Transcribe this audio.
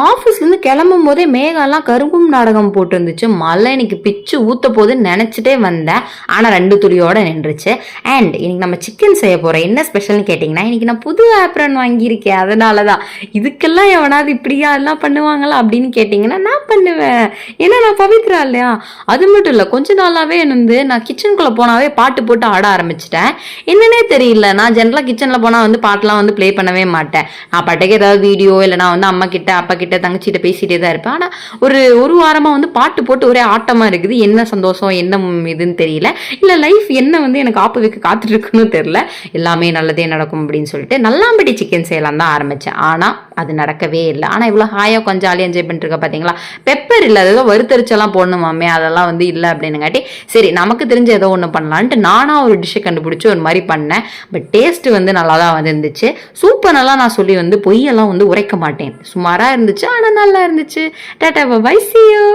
ஆஃபீஸ்லேருந்து கிளம்பும் போதே மேகம்லாம் கரும்பும் நாடகம் போட்டு இருந்துச்சு. மழை இன்னைக்கு பிச்சு ஊற்ற போதுன்னு நினச்சிட்டே வந்தேன். ஆனால் 2 துளியோட நின்றுச்சு. அண்ட் இன்னைக்கு நம்ம சிக்கன் செய்ய போகிறோம். என்ன ஸ்பெஷல்னு கேட்டிங்கன்னா, இன்னைக்கு நான் புது ஆப்ரன் வாங்கியிருக்கேன். அதனால தான் இதுக்கெல்லாம் எவனாவது இப்படியா எல்லாம் பண்ணுவாங்களா அப்படின்னு கேட்டிங்கன்னா நான் பண்ணுவேன். ஏன்னா நான் பவித்ரா இல்லையா. அது மட்டும் இல்லை, கொஞ்ச நாளாகவே நான் கிச்சனுக்குள்ளே போனாவே பாட்டு போட்டு ஆட ஆரம்பிச்சிட்டேன். என்னன்னே தெரியல. நான் ஜென்ரலாக கிச்சனில் போனால் பாட்டெலாம் ப்ளே பண்ணவே மாட்டேன். நான் பாட்டுக்கு ஏதாவது வீடியோ இல்லை நான் அம்மா கிட்ட அப்பா கிட்ட தங்கச்சிட்ட பேசிட்டே தான் இருப்பேன். ஆனா ஒரு வாரமா பாட்டு போட்டு ஒரே ஆட்டமா இருக்குது. என்ன சந்தோஷம் என்ன இதுன்னு தெரியல. இல்ல லைஃப் என்ன எனக்கு ஆப்பு வைக்க காத்துட்டு இருக்குன்னு தெரியல. எல்லாமே நல்லதே நடக்கும் அப்படின்னு சொல்லிட்டு நல்லாம்படி சிக்கன் செய்யலாம் தான் ஆரம்பிச்சேன். ஆனா அது நடக்கவே இல்லை. ஆனா இவ்வளவு ஹாயா கொஞ்சம் ஜாலியாக என்ஜாய் பண்ணிட்டு இருக்க பாத்தீங்களா. பெப்பர் இல்லை, அதோ வறுத்தரிச்செல்லாம் போடணுமாமே, அதெல்லாம் இல்லை அப்படின்னுங்காட்டி சரி நமக்கு தெரிஞ்ச ஏதோ ஒன்று பண்ணலான்ட்டு நானா ஒரு டிஷ்ஷை கண்டுபிடிச்சி ஒரு மாதிரி பண்ணேன். பட் டேஸ்ட் நல்லா தான் இருந்துச்சு. சூப்பர் நல்லா நான் சொல்லி பொய்யெல்லாம் உரைக்க மாட்டேன். சுமாரா இருந்துச்சு, ஆனா நல்லா இருந்துச்சு. Ta-ta bye, see you.